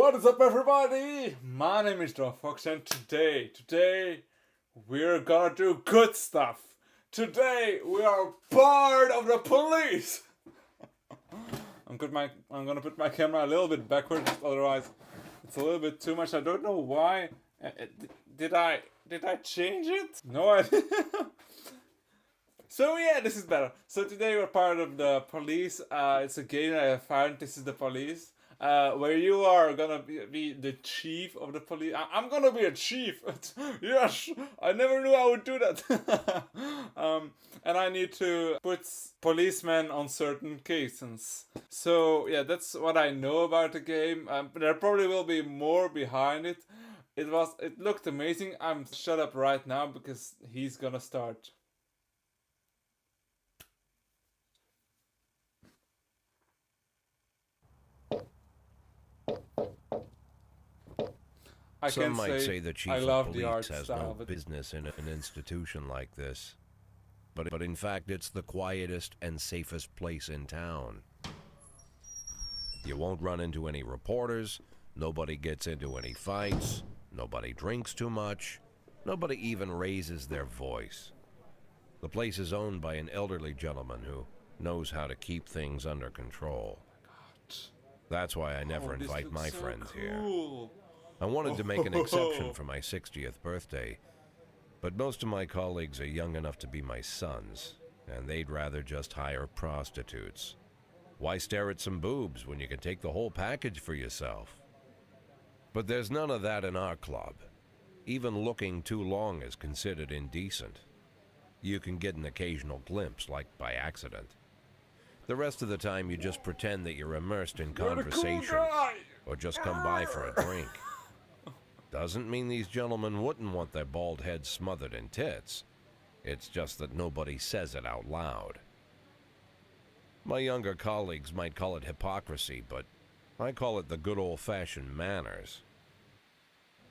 What is up, everybody? My name is John Fox, and today, we're gonna do good stuff. Today, we are part of the police. I'm gonna put my camera a little bit backwards, otherwise, it's a little bit too much. I don't know why. Did I change it? No idea. So yeah, this is better. So today we're part of the police. It's a game that I found. This is the police. Where you are gonna be the chief of the police. I'm gonna be a chief. Yes, I never knew I would do that. And I need to put policemen on certain cases. So yeah, that's what I know about the game. There probably will be more behind it. It looked amazing. I'm shut up right now because he's gonna start. Some might say the chief of police has style, no business in an institution like this. But in fact, it's the quietest and safest place in town. You won't run into any reporters, nobody gets into any fights, nobody drinks too much, nobody even raises their voice. The place is owned by an elderly gentleman who knows how to keep things under control. That's why I never invite my friends here. I wanted to make an exception for my 60th birthday, but most of my colleagues are young enough to be my sons, and they'd rather just hire prostitutes. Why stare at some boobs when you can take the whole package for yourself? But there's none of that in our club. Even looking too long is considered indecent. You can get an occasional glimpse, like by accident. The rest of the time you just pretend that you're immersed in conversation, or just come by for a drink. Doesn't mean these gentlemen wouldn't want their bald heads smothered in tits. It's just that nobody says it out loud. My younger colleagues might call it hypocrisy, but I call it the good old-fashioned manners.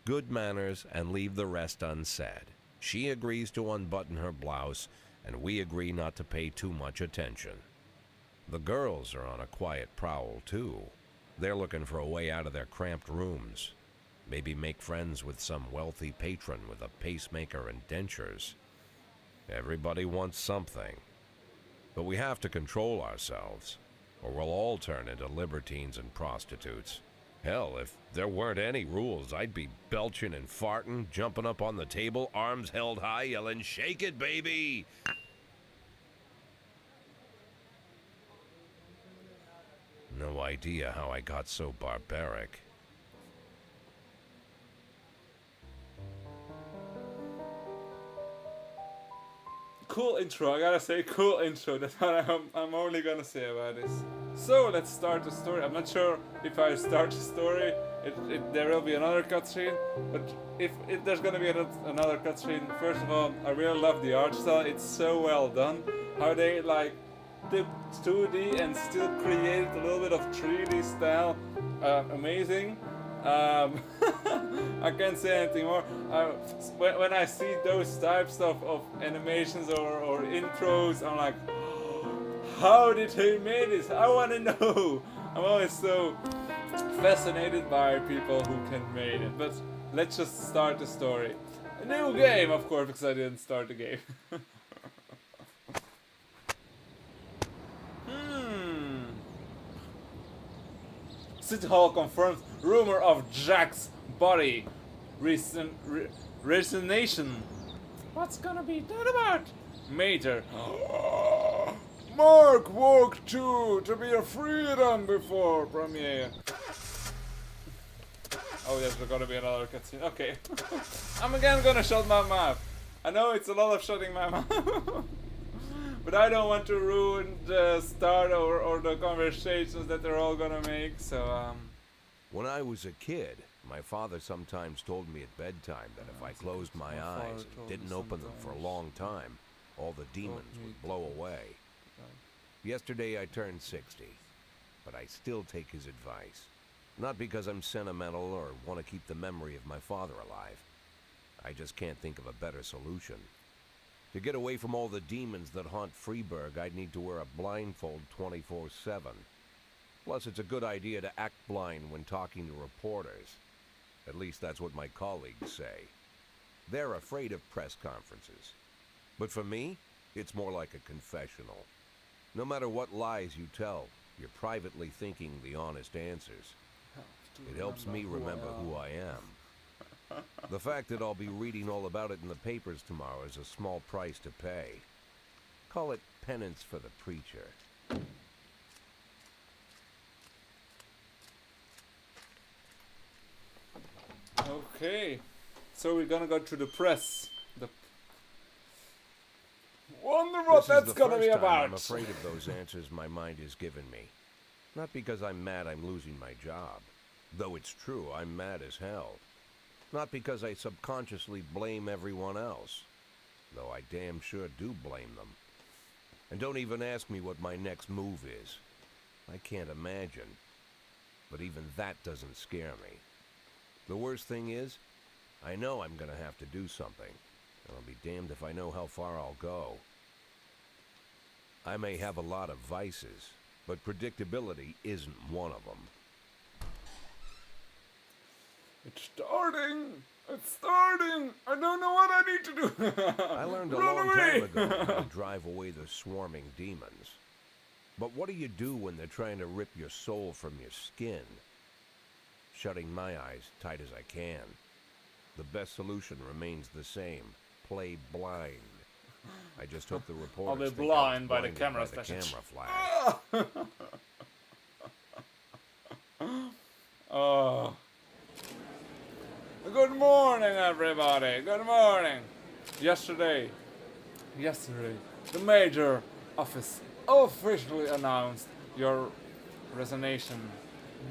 Good manners and leave the rest unsaid. She agrees to unbutton her blouse, and we agree not to pay too much attention. The girls are on a quiet prowl, too. They're looking for a way out of their cramped rooms. Maybe make friends with some wealthy patron with a pacemaker and dentures. Everybody wants something. But we have to control ourselves, or we'll all turn into libertines and prostitutes. Hell, if there weren't any rules, I'd be belching and farting, jumping up on the table, arms held high, yelling, "Shake it, baby!" No idea how I got so barbaric. Cool intro, I gotta say, cool intro. That's what I'm only gonna say about this. So let's start the story. I'm not sure if I start the story, there will be another cutscene, but if there's gonna be another cutscene, first of all, I really love the art style. It's so well done. How they like did 2D and still created a little bit of 3D style. Amazing. I can't say anything more. When I see those types of animations or intros, I'm like, how did they make this? I want to know. I'm always so fascinated by people who can make it. But let's just start the story. A new game, of course, because I didn't start the game. City Hall confirms rumor of Jack's body. Resignation. What's gonna be done about? Major. Mark walked to be a freedom before premiere. Oh, there's gonna be another cutscene. Okay. I'm again gonna shut my mouth. I know it's a lot of shutting my mouth. But I don't want to ruin the start or the conversations that they're all gonna make, so When I was a kid, my father sometimes told me at bedtime that if I closed my eyes and didn't open them for a long time, all the demons would blow away. Yesterday I turned 60, but I still take his advice. Not because I'm sentimental or want to keep the memory of my father alive. I just can't think of a better solution. To get away from all the demons that haunt Freeburg, I'd need to wear a blindfold 24/7. Plus, it's a good idea to act blind when talking to reporters. At least that's what my colleagues say. They're afraid of press conferences. But for me, it's more like a confessional. No matter what lies you tell, you're privately thinking the honest answers. It helps me remember who I am. The fact that I'll be reading all about it in the papers tomorrow is a small price to pay. Call it penance for the preacher. Okay, so we're gonna go to the press. Wonder what that's gonna be about. I'm afraid of those answers my mind has given me. Not because I'm mad I'm losing my job. Though it's true, I'm mad as hell. Not because I subconsciously blame everyone else. Though I damn sure do blame them. And don't even ask me what my next move is. I can't imagine. But even that doesn't scare me. The worst thing is, I know I'm gonna have to do something. And I'll be damned if I know how far I'll go. I may have a lot of vices, but predictability isn't one of them. It's starting! It's starting! I don't know what I need to do! I learned a Run long away! time ago how to drive away the swarming demons. But what do you do when they're trying to rip your soul from your skin? Shutting my eyes tight as I can. The best solution remains the same. Play blind. I just hope the reporters I'll be think I was blind by the blinded camera by the flash. camera flash. Oh. Good morning, everybody. Good morning. Yesterday, the major office officially announced your resignation.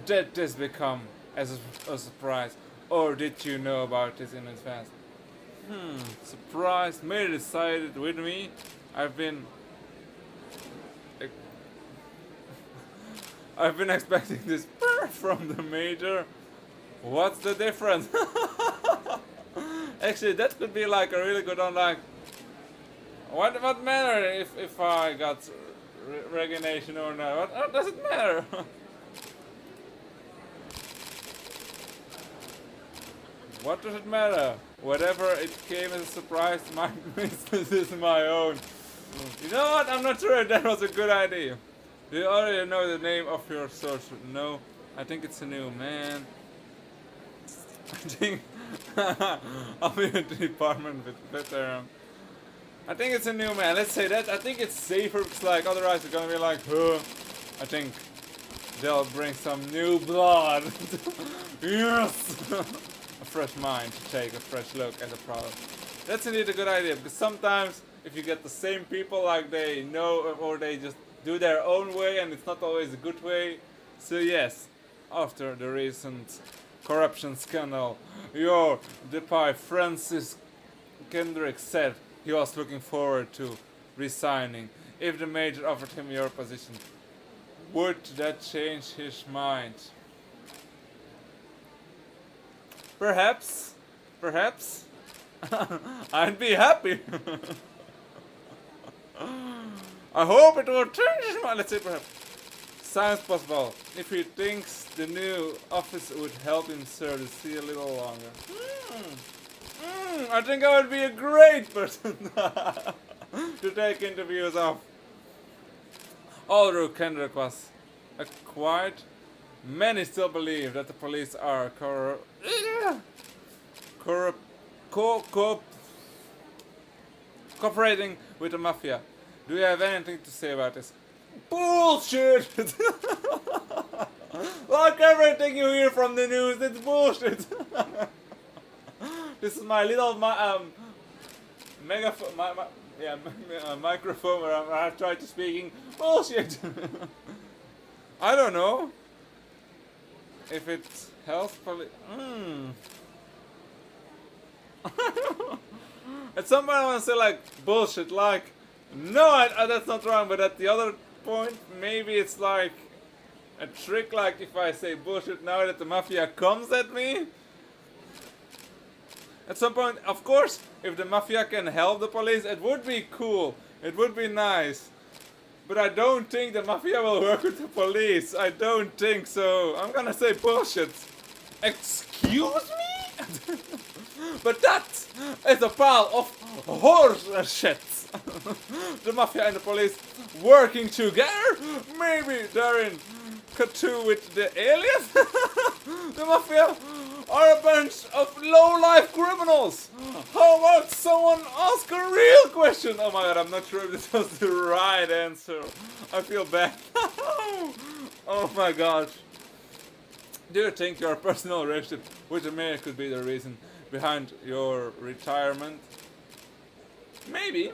Did this become as a surprise, or did you know about this in advance? Surprised. May decided with me. I've been expecting this from the major. What's the difference? Actually, that could be like a really good one. Like, what matter if I got resignation or not? What does it matter? What does it matter? Whatever it came as a surprise, my business is my own. You know what? I'm not sure if that was a good idea. Do you already know the name of your source? No, I think it's a new man. I think I'll be in the department with better. I think it's a new man. Let's say that. I think it's safer because, like, otherwise it's gonna be like, I think they'll bring some new blood. Yes. A fresh mind to take a fresh look at the product. That's indeed a good idea, because sometimes if you get the same people, like, they know, or they just do their own way and it's not always a good way. So yes, after the recent corruption scandal, your Depai Francis Kendrick said he was looking forward to resigning. If the major offered him your position, would that change his mind? Perhaps. I'd be happy. I hope it will change his mind. Let's say perhaps. Sounds possible. If he thinks the new office would help him serve the sea a little longer. I think I would be a great person to take interviews of. Although Kendrick was quiet, many still believe that the police are cooperating with the mafia. Do you have anything to say about this? Bullshit! Like everything you hear from the news, it's bullshit. This is my little megaphone, microphone where I try to speaking bullshit. I don't know if it helps. At some point I want to say like bullshit, like no, that's not wrong. But at the other point, maybe it's like a trick. Like if I say bullshit now that the mafia comes at me. At some point, of course, if the mafia can help the police, it would be cool. It would be nice. but I don't think the mafia will work with the police. I don't think so. I'm gonna say bullshit. Excuse me? But that is a pile of horse shit. The mafia and the police working together? Maybe they're in Cthulhu with the aliens? The mafia are a bunch of low-life criminals. How about someone ask a real question? Oh my god, I'm not sure if this was the right answer. I feel bad. Oh my god. Do you think your personal relationship with the mayor could be the reason behind your retirement? Maybe.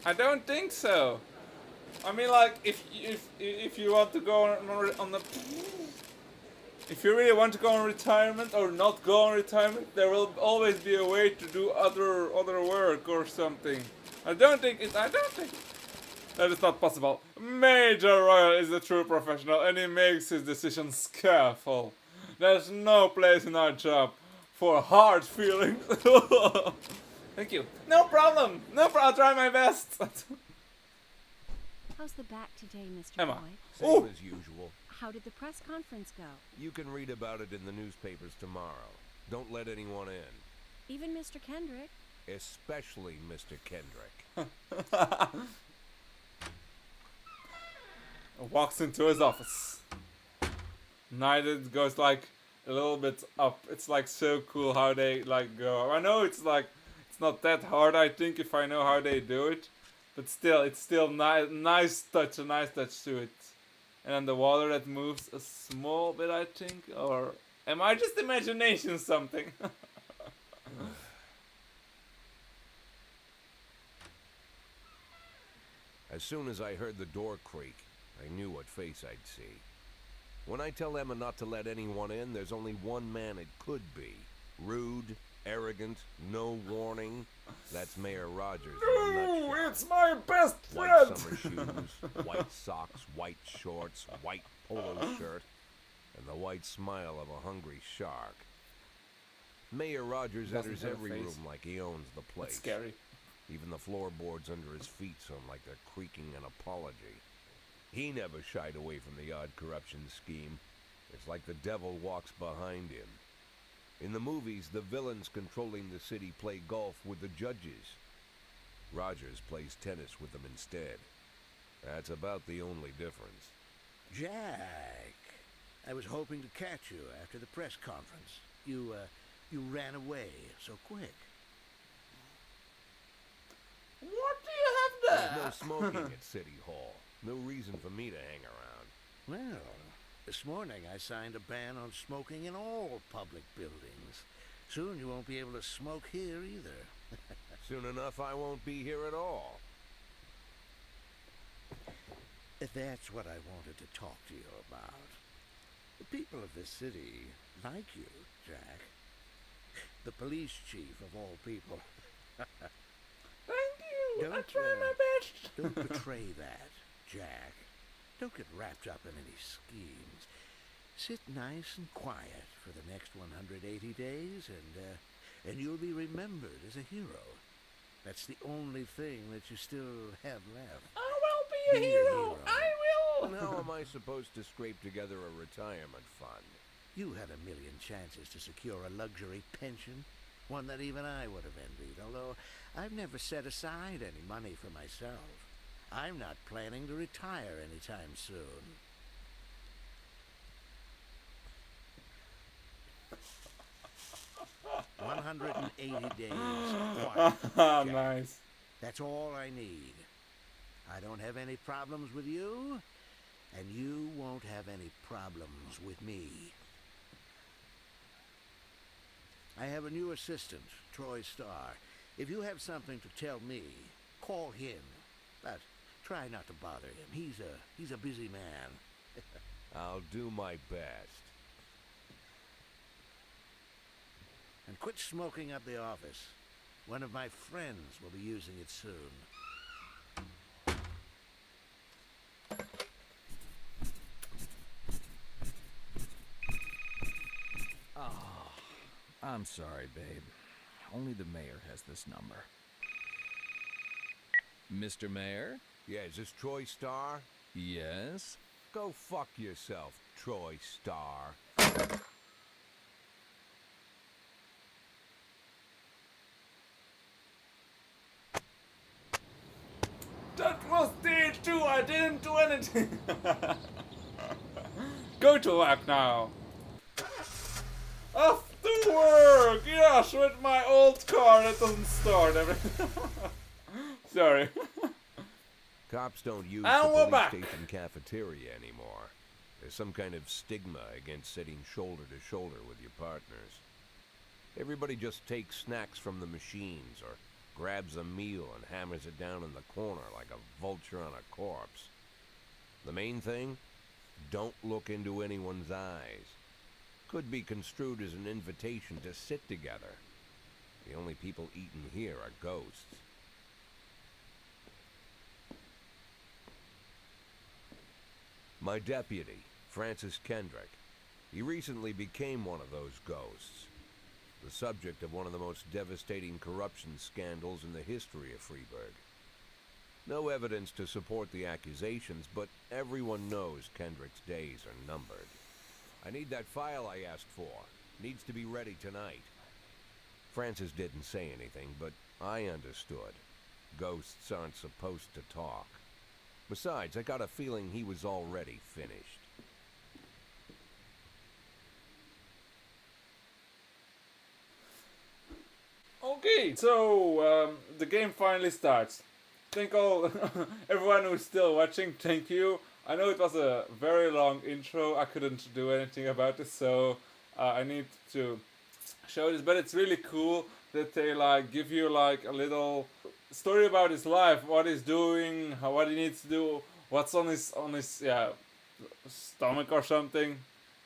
I don't think so. I mean, like, if you want to go on the, if you really want to go on retirement or not go on retirement, there will always be a way to do other work or something. I don't think that is not possible. Major Royal is a true professional and he makes his decisions careful. There's no place in our job for hard feelings. Thank you. No problem. I'll try my best. How's the back today, Mr. Emma. Boyd? Same Oh. as usual. How did the press conference go? You can read about it in the newspapers tomorrow. Don't let anyone in. Even Mr. Kendrick? Especially Mr. Kendrick. Walks into his office. Knighted goes like a little bit up. It's like so cool how they like go. I know it's like it's not that hard. I think if I know how they do it, but still, it's still nice touch to it. And then the water that moves a small bit, I think, or am I just imagination something? As soon as I heard the door creak, I knew what face I'd see. When I tell Emma not to let anyone in, there's only one man it could be. Rude, arrogant, no warning. That's Mayor Rogers in a Ooh, nutshell. it's my best White friend. summer shoes, white socks, white shorts, white polo shirt, and the white smile of a hungry shark. Mayor Rogers Doesn't enters have a every face. room like he owns the place. It's scary. Even the floorboards under his feet sound like they're creaking an apology. He never shied away from the odd corruption scheme. It's like the devil walks behind him. In the movies, the villains controlling the city play golf with the judges. Rogers plays tennis with them instead. That's about the only difference. Jack, I was hoping to catch you after the press conference. You ran away so quick. What do you have There's there? no smoking at City Hall. No reason for me to hang around. Well, this morning I signed a ban on smoking in all public buildings. Soon you won't be able to smoke here either. Soon enough, I won't be here at all. That's what I wanted to talk to you about. The people of this city like you, Jack. The police chief of all people. Thank you. I Don't, try uh, my best. Don't betray that, Jack. Don't get wrapped up in any schemes. Sit nice and quiet for the next 180 days, and you'll be remembered as a hero. That's the only thing that you still have left. I will be a hero. I will. And how am I supposed to scrape together a retirement fund? You had a million chances to secure a luxury pension, one that even I would have envied, although I've never set aside any money for myself. I'm not planning to retire anytime soon. $180 days. Quiet, Jack. Nice. That's all I need. I don't have any problems with you, and you won't have any problems with me. I have a new assistant, Troy Starr. If you have something to tell me, call him. But try not to bother him. He's a busy man. I'll do my best. And quit smoking up the office. One of my friends will be using it soon. I'm sorry, babe. Only the mayor has this number. Mr. Mayor? Yeah, is this Troy Star? Yes? Go fuck yourself, Troy Star. That was day 2, I didn't do anything! Go to work now! Off to work! Yes, with my old car that doesn't start everything. Sorry. Cops don't use And the we're police back. station cafeteria anymore. There's some kind of stigma against sitting shoulder to shoulder with your partners. Everybody just takes snacks from the machines or grabs a meal and hammers it down in the corner like a vulture on a corpse. The main thing? Don't look into anyone's eyes. Could be construed as an invitation to sit together. The only people eating here are ghosts. My deputy, Francis Kendrick. He recently became one of those ghosts. The subject of one of the most devastating corruption scandals in the history of Freeburg. No evidence to support the accusations, but everyone knows Kendrick's days are numbered. I need that file I asked for. Needs to be ready tonight. Francis didn't say anything, but I understood. Ghosts aren't supposed to talk. Besides, I got a feeling he was already finished. Okay, so the game finally starts. Thank all everyone who's still watching. Thank you. I know it was a very long intro. I couldn't do anything about it, so I need to show this. But it's really cool that they like give you like a little story about his life, what he's doing, what he needs to do, what's on his stomach or something.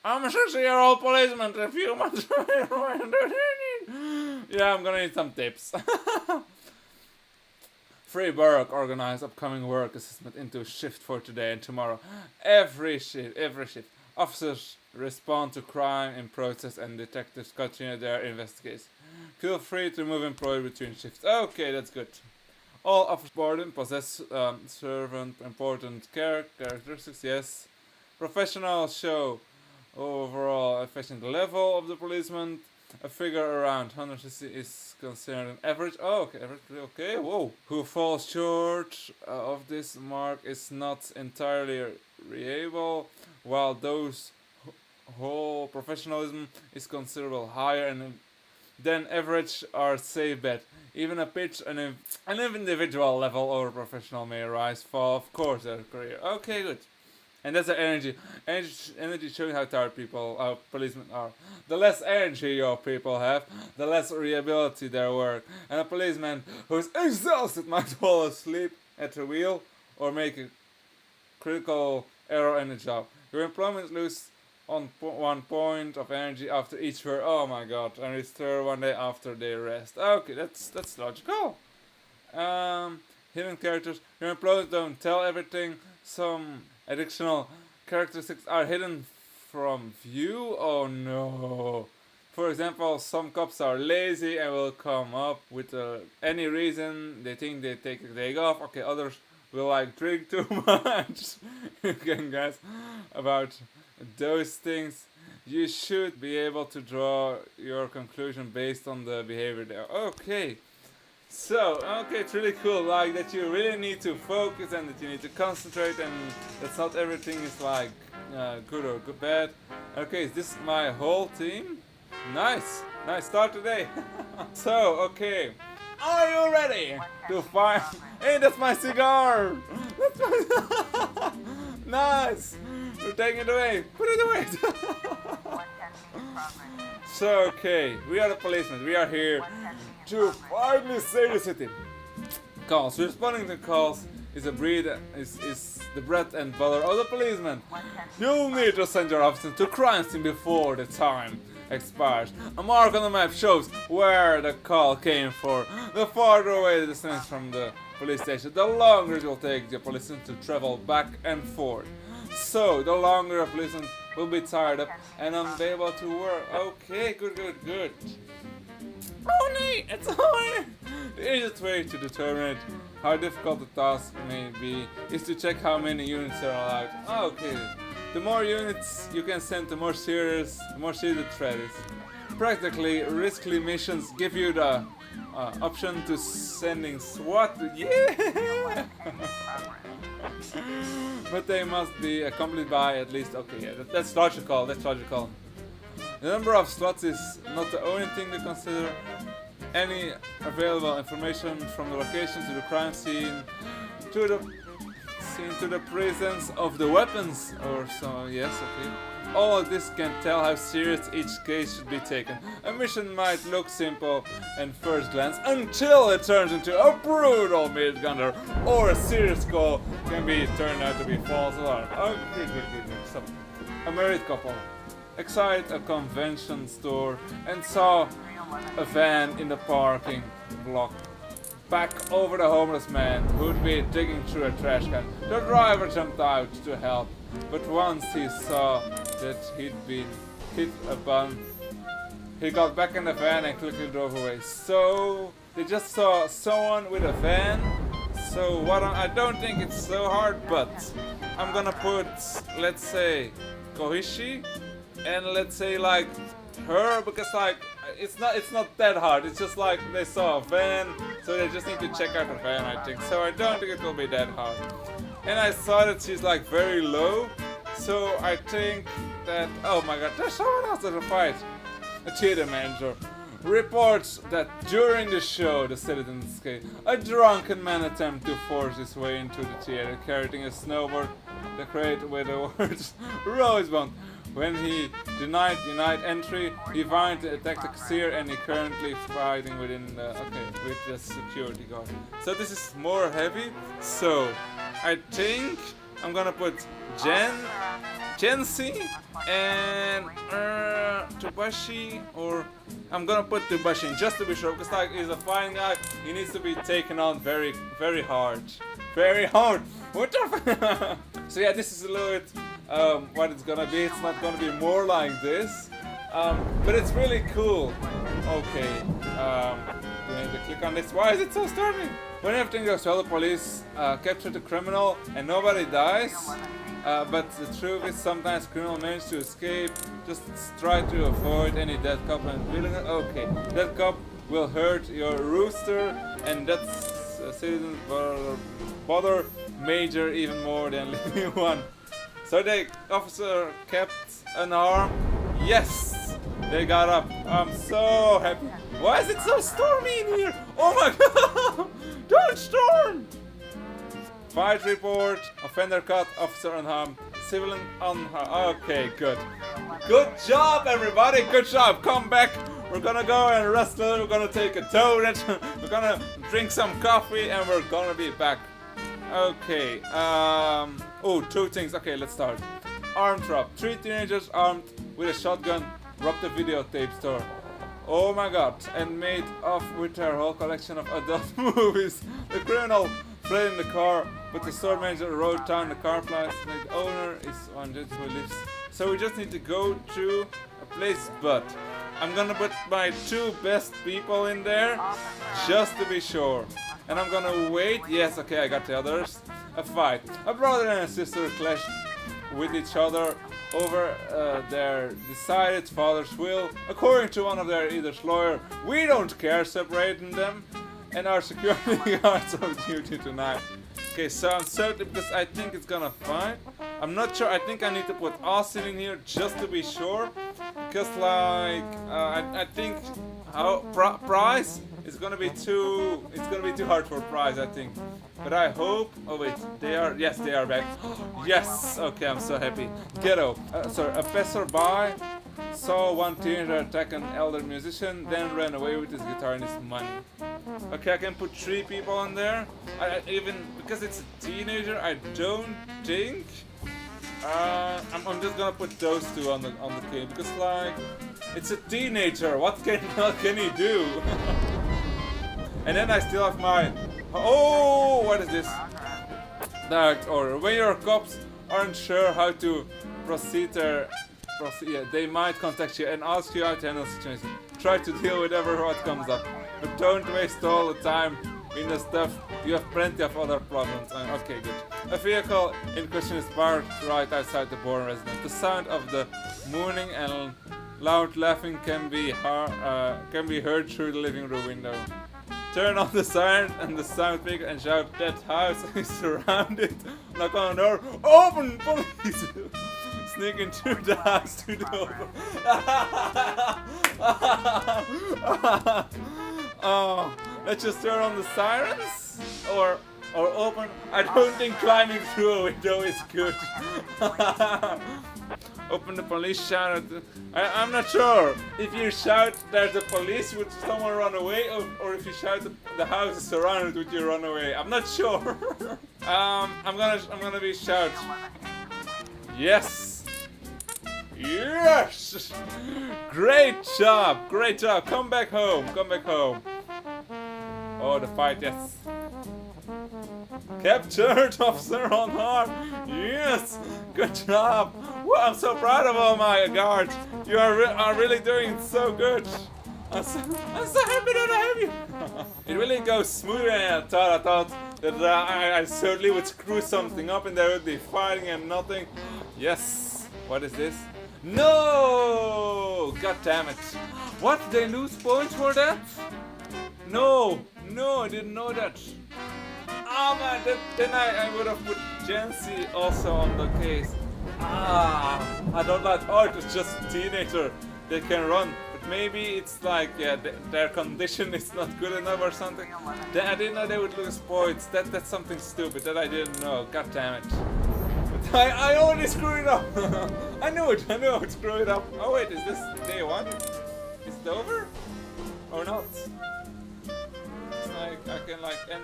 I'm a 60-year-old policeman. A few months. Yeah, I'm gonna need some tips. Freeburg organized upcoming work assessment into shift for today and tomorrow. Every shift. Officers respond to crime in process and detectives continue their investigations. Feel free to move employee between shifts. Okay, that's good. All officers boarding possess servant important characteristics. Yes. Professional show overall efficient level of the policeman. A figure around 100cc is considered an average. Oh, okay, average. Okay, whoa. Who falls short of this mark is not entirely reliable, while those whole professionalism is considerable higher and than average are safe bet. Even a pitch an individual level over professional may rise, fall, of course, their career. Okay, good. And that's the energy showing how tired policemen are. The less energy your people have, the less reliability their work. And a policeman who's exhausted might fall asleep at the wheel or make a critical error in the job. Your employment loses on 1 point of energy after each work. Oh my god, and restore 1 day after they rest. Okay, that's logical. Hidden characters. Your employees don't tell everything. Some additional characteristics are hidden from view. Oh no. For example, some cops are lazy and will come up with any reason they think they take a day off. Okay, others will like drink too much. You can guess about those things. You should be able to draw your conclusion based on the behavior there. Okay. So, okay, it's really cool, like that you really need to focus and that you need to concentrate and that's not everything is like good or bad. Okay, is this my whole team? Nice start today. So, okay, are you ready to find? Hey, that's my cigar. That's my nice. You're taking it away. Put it away. So, okay, we are the policemen. We are here to finally save the city. Calls. Responding to calls is the bread and butter of the policeman. You'll need to send your officer to crime scene before the time expires. A mark on the map shows where the call came for. The farther away the distance from the police station, the longer it will take the policeman to travel back and forth. So, the longer a policeman will be tired up and unable to work. Okay, good. Only, it's only the easiest way to determine it how difficult the task may be is to check how many units are allowed. Oh, okay. The more units you can send, the more serious the threat is. Practically, risky missions give you the option to sending SWAT. Yeah! But they must be accompanied by at least. Okay, yeah, that's logical. That's logical. The number of slots is not the only thing to consider. Any available information from the location to the crime scene to the presence of the weapons or so. Yes, okay. All of this can tell how serious each case should be taken. A mission might look simple at first glance until it turns into a brutal mid-gunner, or a serious call can be turned out to be false alarm. Okay, good. So, a married couple exit a convention store and saw a van in the parking block. Back over the homeless man who'd be digging through a trash can. The driver jumped out to help, but once he saw that he'd been hit a bum, he got back in the van and quickly drove away. So they just saw someone with a van. So I don't think it's so hard, but I'm gonna put, let's say, Kohishi, and let's say like her, because like it's not that hard. It's just like they saw a van, so they just need to check out the van, I think. So I don't think it will be that hard. And I saw that she's like very low, so I think that, oh my god, there's someone else at the fight. A theater manager reports that during the show, the citizens escape. A drunken man attempted to force his way into the theater, carrying a snowboard decorated with the words Rosebud. When he denied entry, he finally attacked the cashier, and he currently fighting with the security guard. So this is more heavy. So I think I'm gonna put Jensi and Tobashi, or I'm gonna put Tobashi in just to be sure, because like he's a fine guy. He needs to be taken on very, very hard. Very hard. What the So yeah, this is a little bit what it's gonna be. It's not gonna be more like this, but it's really cool. Okay, you need to click on this. Why is it so stormy? When everything goes well, the police capture the criminal and nobody dies. But the truth is, sometimes criminals manage to escape. Just try to avoid any dead cop and villain. Okay, that cop will hurt your rooster, and that's citizens bother Major even more than leaving one. So the officer kept unarmed. Yes, they got up. I'm so happy. Why is it so stormy in here? Oh my god! Don't storm! Fight report. Offender caught. Officer unharmed. Civilian unharmed. Okay, good. Good job, everybody. Good job. Come back. We're gonna go and rest a little. We're gonna take a donut. We're gonna drink some coffee, and we're gonna be back. Okay. Oh, two things. Okay, let's start. Armed rob. 3 teenagers armed with a shotgun robbed a videotape store. Oh my god. And made off with their whole collection of adult movies. The criminal fled in the car, but the store manager wrote down the car plates. The owner is one who lives. So we just need to go to a place, but I'm gonna put my 2 best people in there just to be sure. And I'm gonna wait. Yes, okay, I got the others. A fight. A brother and a sister clashed with each other over their decided father's will. According to one of their either's lawyer, we don't care separating them, and our security guards are duty tonight. Okay, so I'm certain, because I think it's gonna fight. I'm not sure. I think I need to put Austin in here just to be sure, because like I think Price is gonna be too. It's gonna be too hard for Price, I think. But I hope. Oh wait, they are. Yes, they are back. Yes. Okay, I'm so happy. Ghetto. Sorry, a passerby saw one teenager attack an elder musician, then ran away with his guitar and his money. Okay, I can put 3 people in there. Even because it's a teenager, I don't think. I'm just gonna put those 2 on the game, because like it's a teenager. What can he do? And then I still have my. Oh, what is this? Direct order. When your cops aren't sure how to proceed, they might contact you and ask you how to handle the situation. Try to deal with what comes up, but don't waste all the time window stuff. You have plenty of other problems. Okay, good. A vehicle in question is parked right outside the Bourne residence. The sound of the mooning and loud laughing can be heard through the living room window. Turn on the siren and the sound speaker and shout, "That house is surrounded." Knock on the door. Open, police! Sneak into the house to the open. Oh, let's just turn on the sirens or open. I don't think climbing through a window is good. Open the police shout. I'm not sure if you shout there's the police, would someone run away, or if you shout the house is surrounded, would you run away? I'm not sure. I'm gonna be shout. Yes. Yes. Great job. Great job. Come back home. Come back home. Oh, the fight. Yes. Captured, Officer on Harm. Yes, good job. Wow, I'm so proud of all my guards. You are really doing so good. I'm so happy that I have you. It really goes smoother than I thought. I thought that I certainly would screw something up and they would be fighting and nothing. Yes. What is this? No! God damn it. What? They lose points for that? No, I didn't know that. Oh man, then I would have put Jancy also on the case. I don't like. Oh, it was just a teenager. They can run, but maybe it's like their condition is not good enough or something. Then I didn't know they would lose points. That's something stupid that I didn't know. God damn it! But I already screwed it up. I knew it. I would screw it up. Oh wait, is this day one? Is it over or not? It's like I can like end.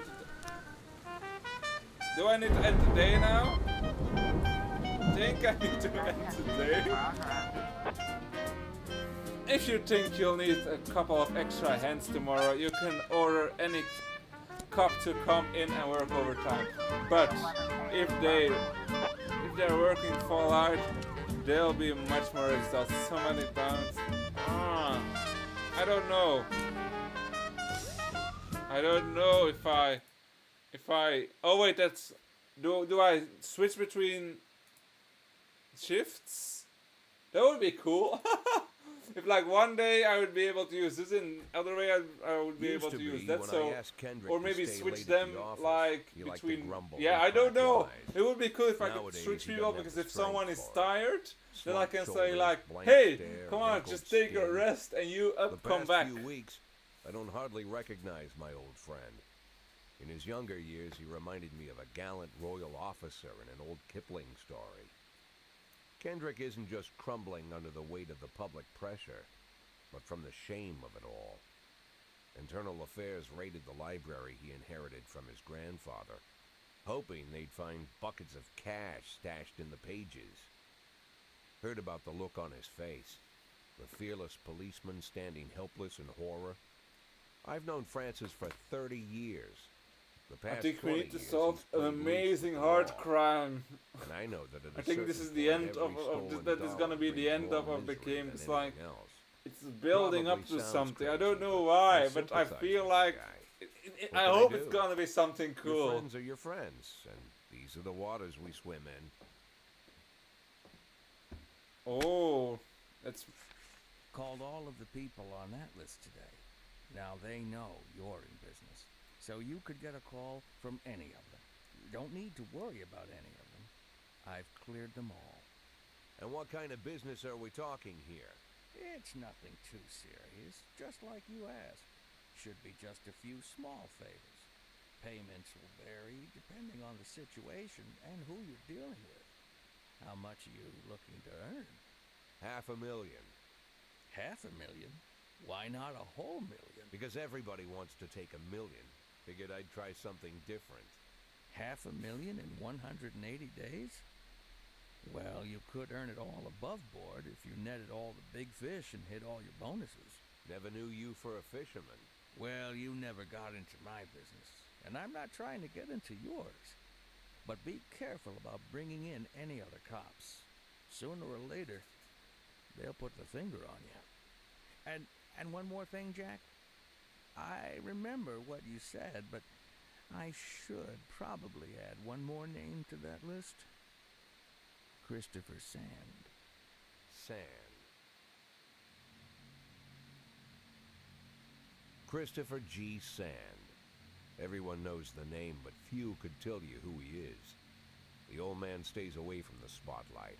Do I need to end the day now? I think I need to end the day. If you think you'll need a couple of extra hands tomorrow, you can order any cop to come in and work overtime. But if they're working full out, they'll be much more exhausted. So many pounds. I don't know. I don't know if I. Oh wait, that's. Do I switch between shifts? That would be cool. If like one day I would be able to use this, and other way I would be able to use that. So, or maybe switch them like between. Yeah, I don't know. It would be cool if I could switch people, because if someone is tired, then I can say like, "Hey, come on, just take a rest, and you come back." Few weeks, I don't hardly recognize my old friend. In his younger years, he reminded me of a gallant royal officer in an old Kipling story. Kendrick isn't just crumbling under the weight of the public pressure, but from the shame of it all. Internal Affairs raided the library he inherited from his grandfather, hoping they'd find buckets of cash stashed in the pages. Heard about the look on his face, the fearless policeman standing helpless in horror. I've known Francis for 30 years. I think we need to solve an amazing hard crime. And I know that I think this is the end of that is gonna be the end of the game. It's like it's building up to something. I don't know why, but I feel like I hope it's gonna be something cool. Your friends are your friends, and these are the waters we swim in. Oh, that's called all of the people on that list today. Now they know you're in business. So you could get a call from any of them. You don't need to worry about any of them. I've cleared them all. And what kind of business are we talking here? It's nothing too serious, just like you asked. Should be just a few small favors. Payments will vary depending on the situation and who you're dealing with. How much are you looking to earn? $500,000. $500,000? Why not a whole million? Because everybody wants to take $1 million. Figured I'd try something different. $500,000 in 180 days? Well, you could earn it all above board if you netted all the big fish and hit all your bonuses. Never knew you for a fisherman. Well, you never got into my business, and I'm not trying to get into yours. But be careful about bringing in any other cops. Sooner or later, they'll put the finger on you. And one more thing, Jack. I remember what you said, but I should probably add one more name to that list. Christopher Sand. Sand. Christopher G. Sand. Everyone knows the name, but few could tell you who he is. The old man stays away from the spotlight.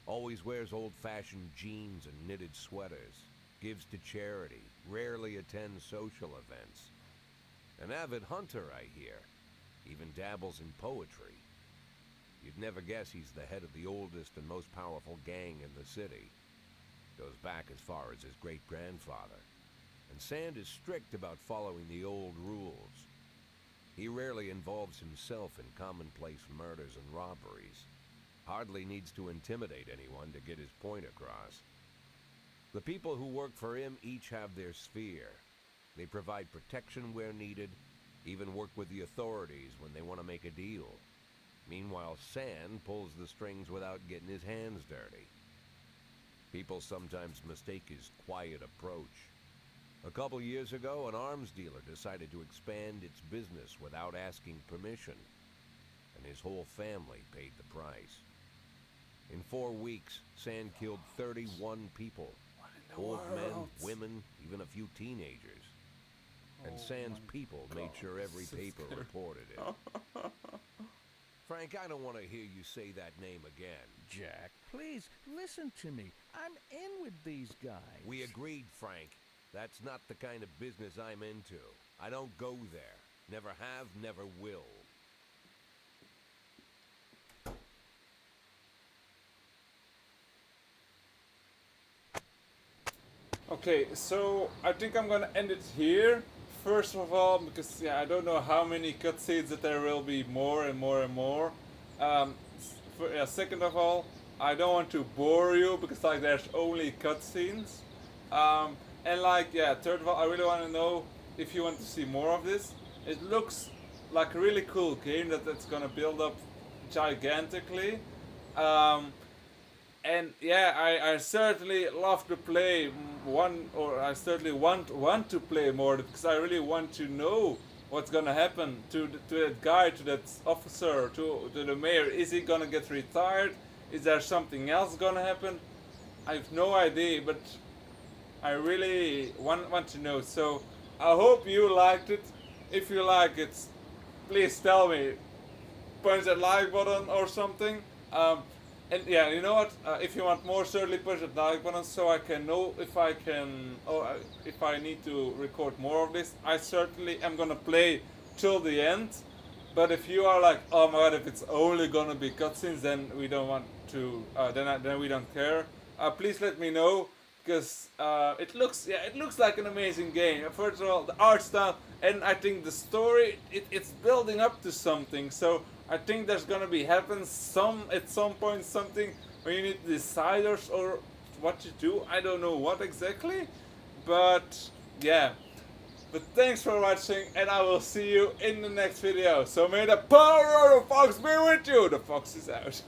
Always wears old-fashioned jeans and knitted sweaters. Gives to charity. Rarely attends social events. An avid hunter, I hear. Even dabbles in poetry. You'd never guess he's the head of the oldest and most powerful gang in the city. Goes back as far as his great-grandfather. And Sand is strict about following the old rules. He rarely involves himself in commonplace murders and robberies. Hardly needs to intimidate anyone to get his point across. The people who work for him each have their sphere. They provide protection where needed, even work with the authorities when they want to make a deal. Meanwhile, Sand pulls the strings without getting his hands dirty. People sometimes mistake his quiet approach. A couple years ago, an arms dealer decided to expand its business without asking permission, and his whole family paid the price. In 4 weeks, Sand killed 31 people. Old men, women, even a few teenagers. And Sand's people made sure every paper reported it. Frank, I don't want to hear you say that name again. Jack, please, listen to me. I'm in with these guys. We agreed, Frank. That's not the kind of business I'm into. I don't go there. Never have, never will. Okay, so I think I'm gonna end it here. First of all, because I don't know how many cutscenes that there will be more and more and more. Second of all, I don't want to bore you because like there's only cutscenes. And like third of all, I really want to know if you want to see more of this. It looks like a really cool game that's gonna build up gigantically. And I certainly love to play one, or I certainly want to play more because I really want to know what's gonna happen to that guy, to that officer, to the mayor. Is he gonna get retired? Is there something else gonna happen? I have no idea, but I really want to know. So I hope you liked it. If you like it, please tell me. Punch that like button or something. And yeah, you know what? If you want more, certainly push the like button so I can know if I can, or if I need to record more of this. I certainly am gonna play till the end. But if you are like, oh my god, if it's only gonna be cutscenes, then we don't want to. Then we don't care. Please let me know because it looks like an amazing game. First of all, the art style, and I think the story it's building up to something. So I think there's gonna be at some point something where you need to decide or what to do. I don't know what exactly, but yeah. But thanks for watching, and I will see you in the next video. So may the power of the fox be with you. The fox is out.